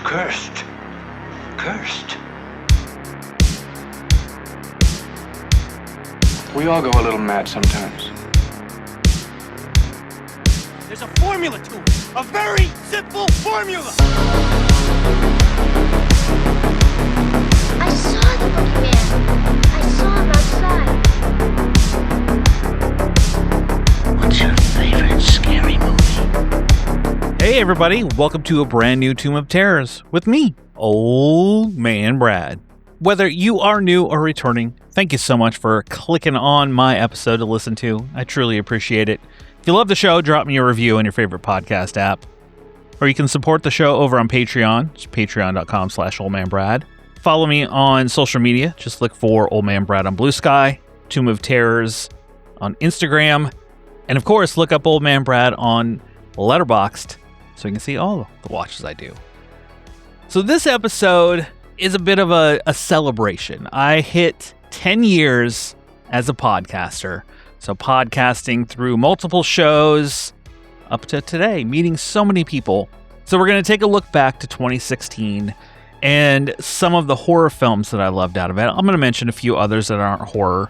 Cursed. Cursed. We all go a little mad sometimes. There's a formula to it. A very simple formula. I saw the boogeyman. I saw him outside. What's your favorite scary movie? Hey everybody, welcome to a brand new Tomb of Terrors with me, Old Man Brad. Whether you are new or returning, thank you so much for clicking on my episode to listen to. I truly appreciate it. If you love the show, drop me a review on your favorite podcast app. Or you can support the show over on Patreon. It's patreon.com/oldmanbrad. Follow me on social media. Just look for Old Man Brad on Blue Sky, Tomb of Terrors on Instagram, and of course, look up Old Man Brad on Letterboxd so you can see all the watches I do. So this episode is a bit of a celebration. I hit 10 years as a podcaster. So podcasting through multiple shows up to today, meeting so many people. So we're going to take a look back to 2016 and some of the horror films that I loved out of it. I'm going to mention a few others that aren't horror.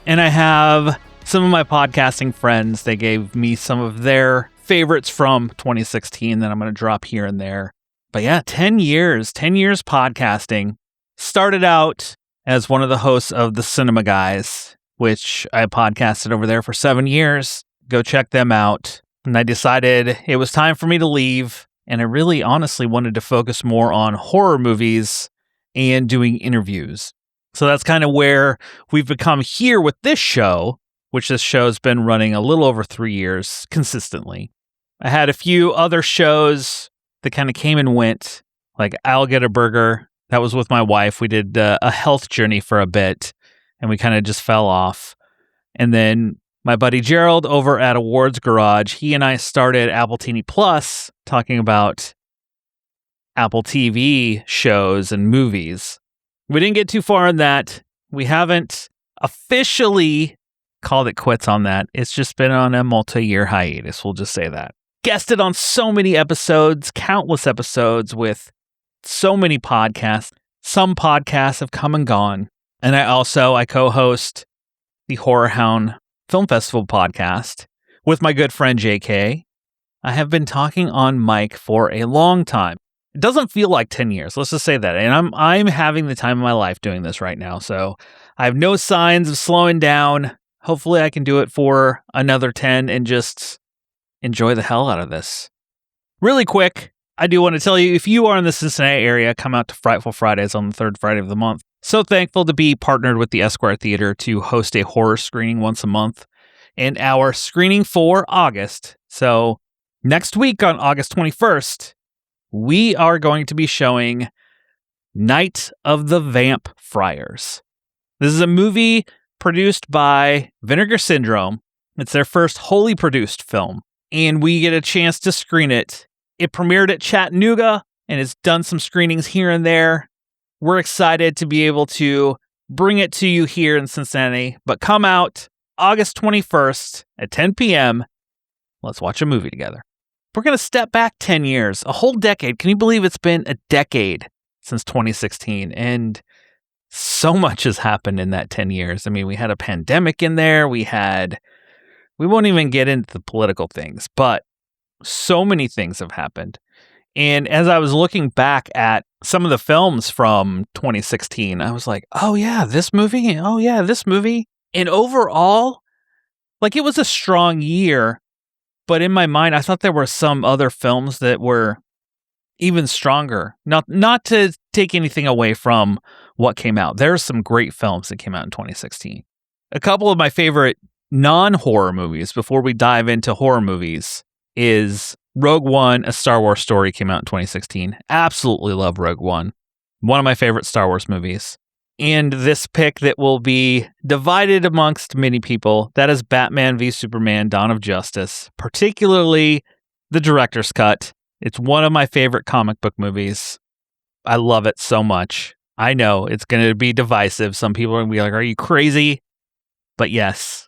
And I have some of my podcasting friends. They gave me some of their favorites from 2016 that I'm going to drop here and there. But yeah, 10 years podcasting. Started out as one of the hosts of The Cinema Guys, which I podcasted over there for 7 years. Go check them out. And I decided it was time for me to leave. And I really honestly wanted to focus more on horror movies and doing interviews. So that's kind of where we've become here with this show, which this show's been running a little over 3 years consistently. I had a few other shows that kind of came and went, like I'll Get a Burger. That was with my wife. We did a health journey for a bit, and we kind of just fell off. And then my buddy Gerald over at Awards Garage, he and I started Apple TV Plus, talking about Apple TV shows and movies. We didn't get too far on that. We haven't officially called it quits on that. It's just been on a multi-year hiatus. We'll just say that. Guested on so many episodes, countless episodes with so many podcasts. Some podcasts have come and gone. And I co-host the Horror Hound Film Festival podcast with my good friend JK. I have been talking on mic for a long time. It doesn't feel like 10 years. Let's just say that. And I'm having the time of my life doing this right now. So I have no signs of slowing down. Hopefully I can do it for another 10 and just enjoy the hell out of this. Really quick, I do want to tell you, if you are in the Cincinnati area, come out to Frightful Fridays on the third Friday of the month. So thankful to be partnered with the Esquire Theater to host a horror screening once a month. And our screening for August. So next week on August 21st, we are going to be showing Night of the Vamp Friars. This is a movie produced by Vinegar Syndrome. It's their first wholly produced film, and we get a chance to screen it. It premiered at Chattanooga and has done some screenings here and there. We're excited to be able to bring it to you here in Cincinnati, but come out August 21st at 10 p.m. Let's watch a movie together. We're going to step back 10 years, a whole decade. Can you believe it's been a decade since 2016? And so much has happened in that 10 years. I mean, we had a pandemic in there. We won't even get into the political things, but so many things have happened. And as I was looking back at some of the films from 2016, I was like, oh yeah, this movie. Oh yeah, this movie. And overall, like, it was a strong year. But in my mind, I thought there were some other films that were even stronger. Not to take anything away from what came out. There are some great films that came out in 2016. A couple of my favorite non-horror movies, before we dive into horror movies, is Rogue One, A Star Wars Story, came out in 2016. Absolutely love Rogue One. One of my favorite Star Wars movies. And this pick that will be divided amongst many people, that is Batman v Superman: Dawn of Justice, particularly the director's cut. It's one of my favorite comic book movies. I love it so much. I know it's going to be divisive. Some people are going to be like, are you crazy? But yes,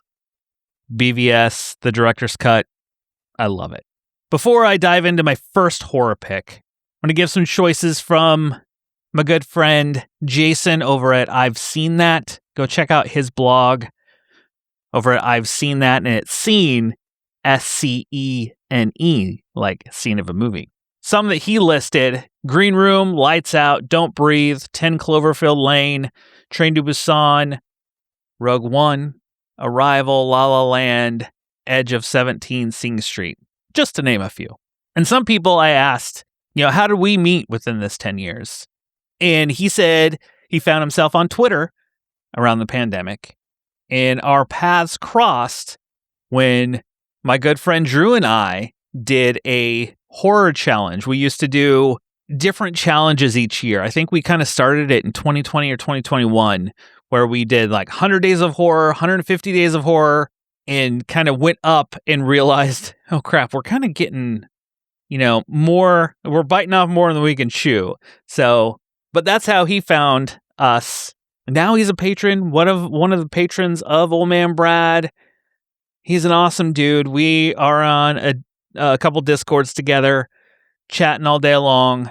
BVS, the director's cut, I love it. Before I dive into my first horror pick, going to give some choices from my good friend Jason over at I've Seen That. Go check out his blog over at I've Seen That, and it's Scene, SCENE, like scene of a movie. Some that he listed: Green Room, Lights Out, Don't Breathe, 10 Cloverfield Lane, Train to Busan, Rogue One, Arrival, La La Land, Edge of 17, Sing Street, just to name a few. And some people I asked, how did we meet within this 10 years? And he said he found himself on Twitter around the pandemic, and our paths crossed when my good friend Drew and I did a horror challenge. We used to do different challenges each year. I think we kind of started it in 2020 or 2021, where we did like 100 days of horror, 150 days of horror, and kind of went up and realized, oh crap, we're kind of getting, more, we're biting off more than we can chew. So, but that's how he found us. Now he's a patron, one of the patrons of Old Man Brad. He's an awesome dude. We are on a couple Discords together, chatting all day long.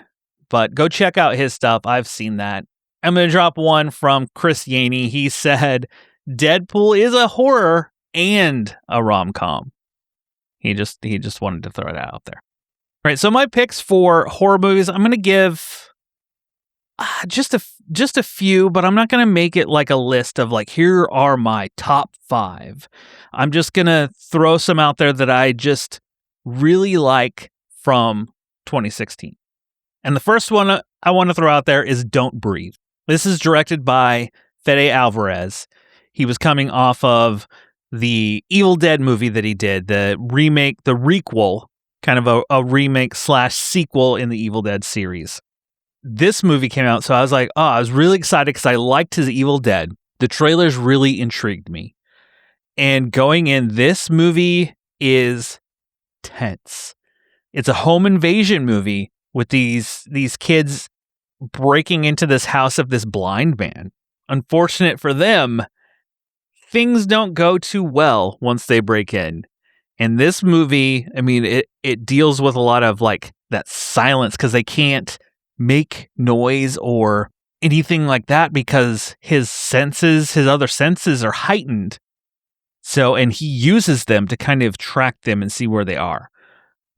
But go check out his stuff. I've Seen That. I'm going to drop one from Chris Yaney. He said, Deadpool is a horror and a rom-com. He just wanted to throw that out there. All right, so my picks for horror movies, I'm going to give just a few, but I'm not going to make it like a list of like, here are my top 5. I'm just going to throw some out there that I just really like from 2016. And the first one I want to throw out there is Don't Breathe. This is directed by Fede Alvarez. He was coming off of the Evil Dead movie that he did, the requel, kind of a remake / sequel in the Evil Dead series. This movie came out, so I was like, I was really excited because I liked his Evil Dead. The trailers really intrigued me. And going in, this movie is tense. It's a home invasion movie with these kids breaking into this house of this blind man. Unfortunate for them, things don't go too well once they break in. And this movie, I mean, it deals with a lot of like that silence because they can't make noise or anything like that because his other senses are heightened. So, and he uses them to kind of track them and see where they are.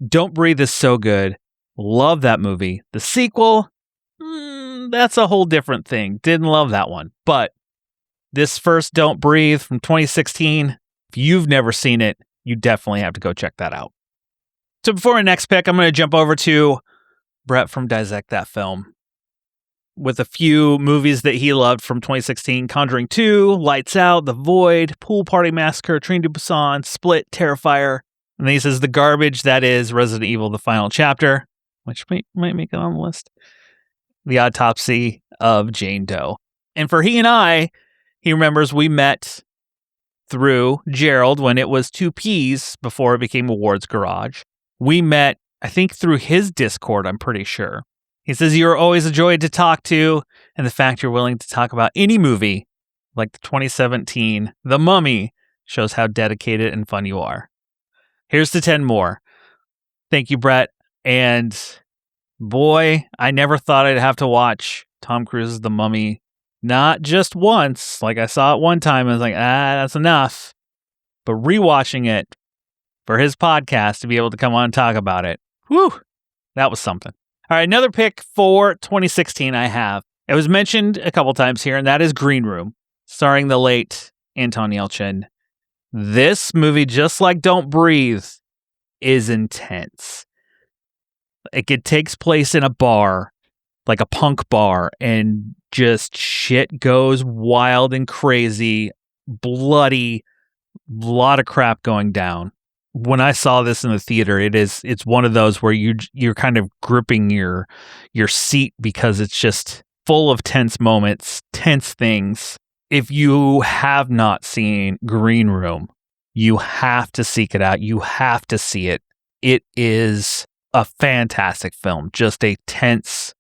Don't Breathe is so good. Love that movie. The sequel, that's a whole different thing. Didn't love that one. But this first Don't Breathe from 2016, if you've never seen it, you definitely have to go check that out. So before our next pick, I'm going to jump over to Brett from Dissect That Film with a few movies that he loved from 2016. Conjuring 2, Lights Out, The Void, Pool Party Massacre, Train to Busan, Split, Terrifier. And then he says the garbage that is Resident Evil, The Final Chapter, which might make it on the list. The Autopsy of Jane Doe. And for he and I, he remembers we met through Gerald when it was 2Ps before it became Awards Garage. We met, I think, through his Discord, I'm pretty sure. He says, you're always a joy to talk to, and the fact you're willing to talk about any movie, like the 2017 The Mummy, shows how dedicated and fun you are. Here's to 10 more. Thank you, Brett. And boy, I never thought I'd have to watch Tom Cruise's The Mummy. Not just once. Like I saw it one time and I was like, that's enough. But rewatching it for his podcast to be able to come on and talk about it, whew, that was something. All right, another pick for 2016 I have. It was mentioned a couple times here, and that is Green Room, starring the late Anton Yelchin. This movie, just like Don't Breathe, is intense. It takes place in a bar, like a punk bar, and just shit goes wild and crazy, bloody, lot of crap going down. When I saw this in the theater, it's one of those where you're kind of gripping your seat because it's just full of tense moments, tense things. If you have not seen Green Room, you have to seek it out. You have to see it. It is a fantastic film, just a tense,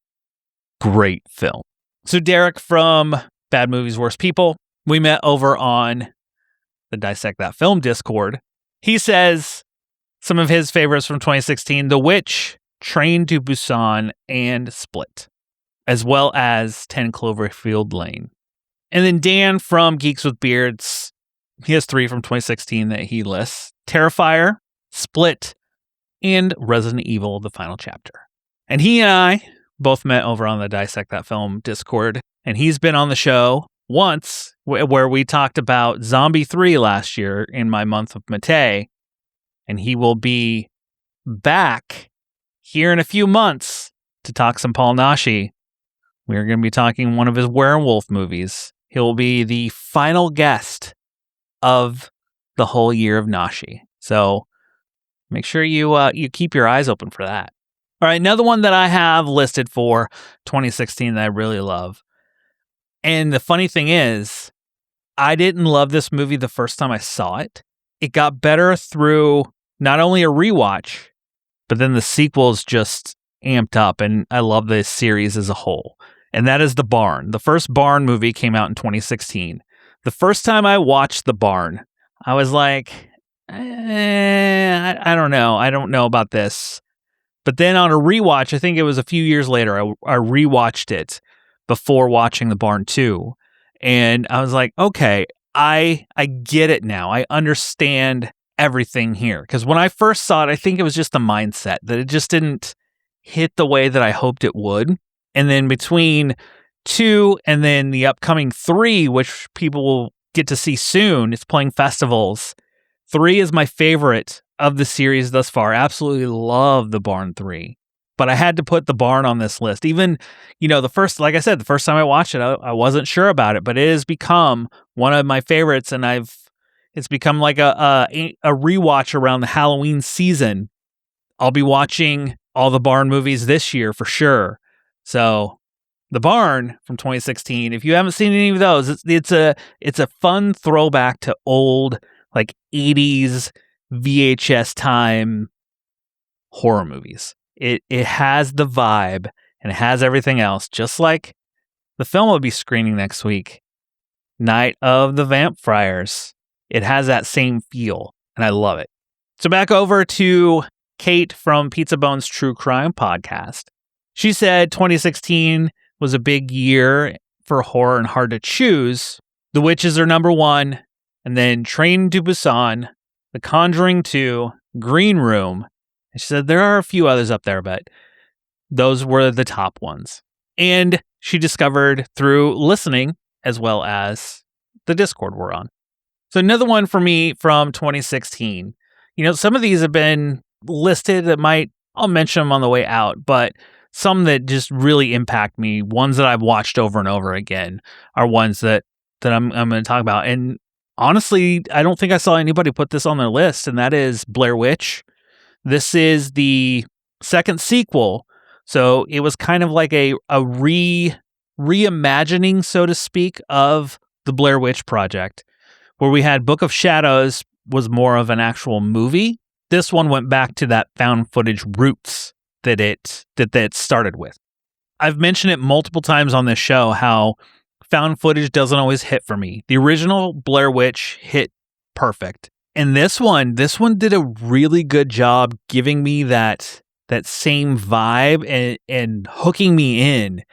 great film. So Derek from Bad Movies, Worst People, we met over on the Dissect That Film Discord. He says some of his favorites from 2016, The Witch, Train to Busan, and Split, as well as 10 Cloverfield Lane. And then Dan from Geeks with Beards, he has 3 from 2016 that he lists: Terrifier, Split, and Resident Evil, the final chapter. And he and I both met over on the Dissect That Film Discord, and he's been on the show once where we talked about Zombie 3 last year in my month of Matei, and he will be back here in a few months to talk some Paul Nashi. We're going to be talking one of his werewolf movies. He'll be the final guest of the whole year of Nashi. So make sure you keep your eyes open for that. All right, another one that I have listed for 2016 that I really love. And the funny thing is, I didn't love this movie the first time I saw it. It got better through not only a rewatch, but then the sequels just amped up, and I love this series as a whole. And that is The Barn. The first Barn movie came out in 2016. The first time I watched The Barn, I was like, I don't know. I don't know about this. But then on a rewatch, I think it was a few years later, I rewatched it before watching The Barn 2. And I was like, okay, I get it now. I understand everything here. Because when I first saw it, I think it was just the mindset that it just didn't hit the way that I hoped it would. And then between 2 and then the upcoming 3, which people will get to see soon, it's playing festivals. 3 is my favorite of the series thus far. Absolutely love The Barn 3. But I had to put The Barn on this list. Even, the first time I watched it, I wasn't sure about it, but it has become one of my favorites, and it's become like a rewatch around the Halloween season. I'll be watching all the Barn movies this year for sure. So, The Barn from 2016. If you haven't seen any of those, it's a fun throwback to old like 80s VHS time horror movies. It has the vibe and it has everything else, just like the film will be screening next week, Night of the Vampires. It has that same feel, and I love it. So back over to Kate from Pizza Bones True Crime Podcast. She said 2016 was a big year for horror and hard to choose. The Witches are number 1, and then Train to Busan, The Conjuring 2, Green Room. And she said there are a few others up there, but those were the top ones. And she discovered through listening as well as the Discord we're on. So another one for me from 2016. Some of these have been listed I'll mention them on the way out, but some that just really impact me, ones that I've watched over and over again, are ones that I'm going to talk about. And honestly, I don't think I saw anybody put this on their list, and that is Blair Witch. This is the second sequel, so it was kind of like a reimagining, so to speak, of the Blair Witch Project, where we had Book of Shadows was more of an actual movie. This one went back to that found footage roots that it started with. I've mentioned it multiple times on this show how found footage doesn't always hit for me. The original Blair Witch hit perfect. And this one did a really good job giving me that same vibe and hooking me in.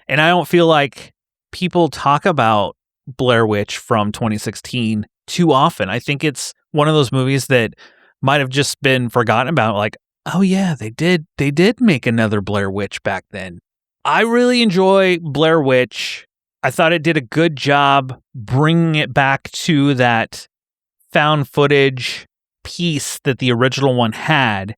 And I don't feel like people talk about Blair Witch from 2016 too often. I think it's one of those movies that might have just been forgotten about. Like, oh yeah, they did make another Blair Witch back then. I really enjoy Blair Witch. I thought it did a good job bringing it back to that found footage piece that the original one had,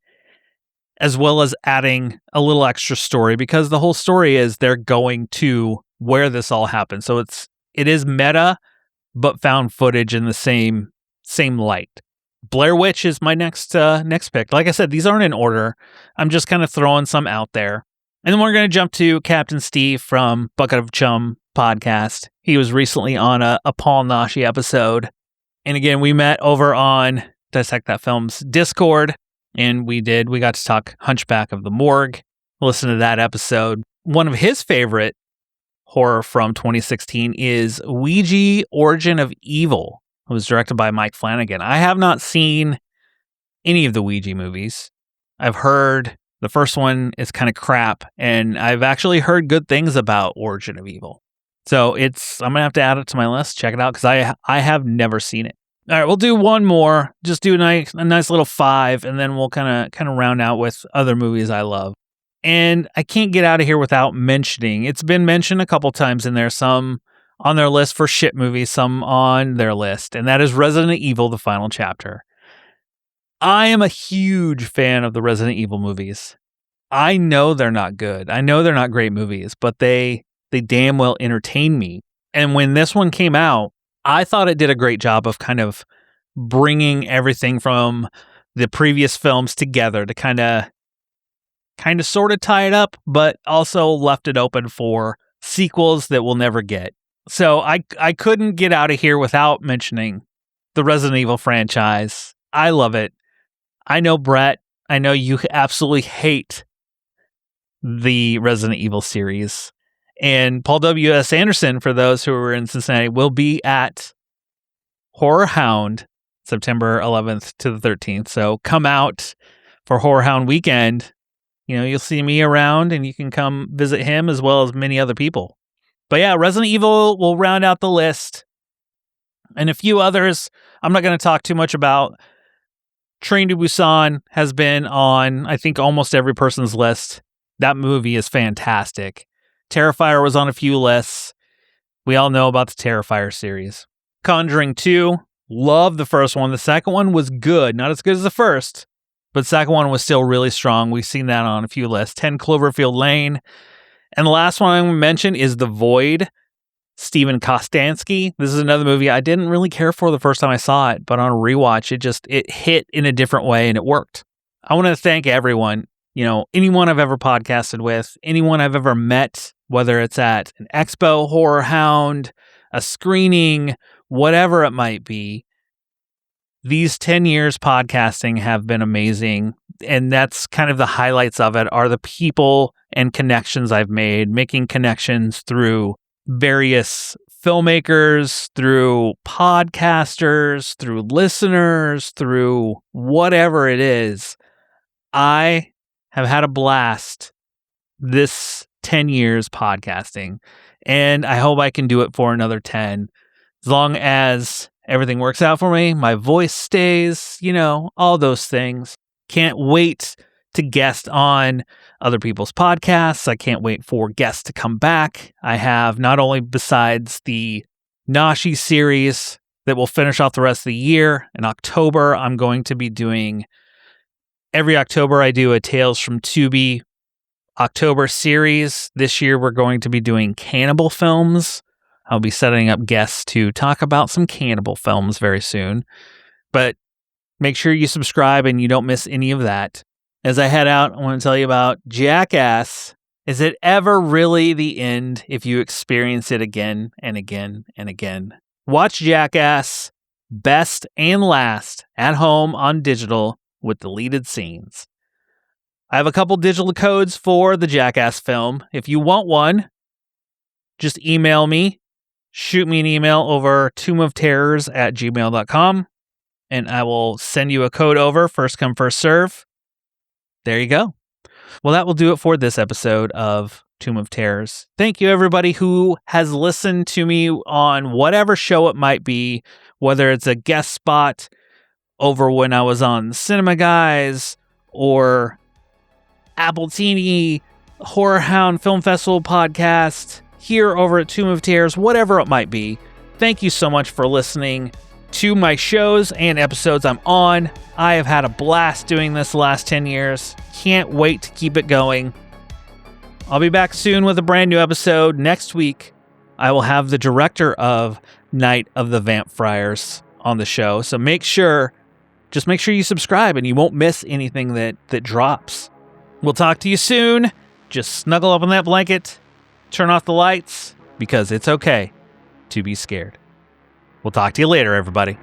as well as adding a little extra story, because the whole story is they're going to where this all happened. So it is meta, but found footage in the same light. Blair Witch is my next pick. Like I said, these aren't in order. I'm just kind of throwing some out there. And then we're going to jump to Captain Steve from Bucket of Chum podcast. He was recently on a Paul Nashi episode. And again, we met over on Dissect That Film's Discord, and we got to talk Hunchback of the Morgue. Listen to that episode. One of his favorite horror from 2016 is Ouija Origin of Evil. It was directed by Mike Flanagan. I have not seen any of the Ouija movies. I've heard The first one is kind of crap, and I've actually heard good things about Origin of Evil. So I'm going to have to add it to my list, check it out, because I have never seen it. All right, we'll do one more, just do a nice little 5, and then we'll kind of round out with other movies I love. And I can't get out of here without mentioning, it's been mentioned a couple times in there, some on their list for shit movies, some on their list, and that is Resident Evil, the final chapter. I am a huge fan of the Resident Evil movies. I know they're not good. I know they're not great movies, but they damn well entertain me. And when this one came out, I thought it did a great job of kind of bringing everything from the previous films together to kind of sort of tie it up, but also left it open for sequels that we'll never get. So I couldn't get out of here without mentioning the Resident Evil franchise. I love it. I know, Brett, I know you absolutely hate the Resident Evil series. And Paul W.S. Anderson, for those who are in Cincinnati, will be at Horror Hound September 11th to the 13th. So come out for Horror Hound weekend. You know, you'll see me around and you can come visit him as well as many other people. But yeah, Resident Evil will round out the list. And a few others I'm not going to talk too much about. Train to Busan has been on, I think, almost every person's list. That movie is fantastic. Terrifier was on a few lists. We all know about the Terrifier series. Conjuring 2, love the first one. The second one was good. Not as good as the first, but the second one was still really strong. We've seen that on a few lists. 10 Cloverfield Lane. And the last one I'm going to mention is The Void. Steven Kostansky. This is another movie I didn't really care for the first time I saw it, but on a rewatch, it hit in a different way and it worked. I want to thank everyone, anyone I've ever podcasted with, anyone I've ever met, whether it's at an expo, Horror Hound, a screening, whatever it might be. These 10 years podcasting have been amazing. And that's kind of the highlights of it are the people and connections I've made, making connections through various filmmakers, through podcasters, through listeners, through whatever it is. I have had a blast this 10 years podcasting, and I hope I can do it for another 10. As long as everything works out for me, my voice stays, all those things. Can't wait to guest on other people's podcasts. I can't wait for guests to come back. I have not only besides the Nashi series that will finish off the rest of the year. In October, I'm going to be doing, every October I do a Tales from Tubi October series. This year we're going to be doing cannibal films. I'll be setting up guests to talk about some cannibal films very soon. But make sure you subscribe and you don't miss any of that. As I head out, I want to tell you about Jackass. Is it ever really the end if you experience it again and again and again? Watch Jackass, best and last, at home on digital with deleted scenes. I have a couple digital codes for the Jackass film. If you want one, just email me. Shoot me an email over tombofterrors@gmail.com, and I will send you a code over. First come, first serve. There you go. Well, that will do it for this episode of Tomb of Terrors. Thank you, everybody who has listened to me on whatever show it might be, whether it's a guest spot over when I was on Cinema Guys or Appletini, Horror Hound Film Festival podcast, here over at Tomb of Terrors, whatever it might be. Thank you so much for listening to my shows and episodes I'm on. I have had a blast doing this the last 10 years. Can't wait to keep it going. I'll be back soon with a brand new episode. Next week, I will have the director of Night of the Vamp Friars on the show. So make sure you subscribe and you won't miss anything that drops. We'll talk to you soon. Just snuggle up in that blanket, turn off the lights, because it's okay to be scared. We'll talk to you later, everybody.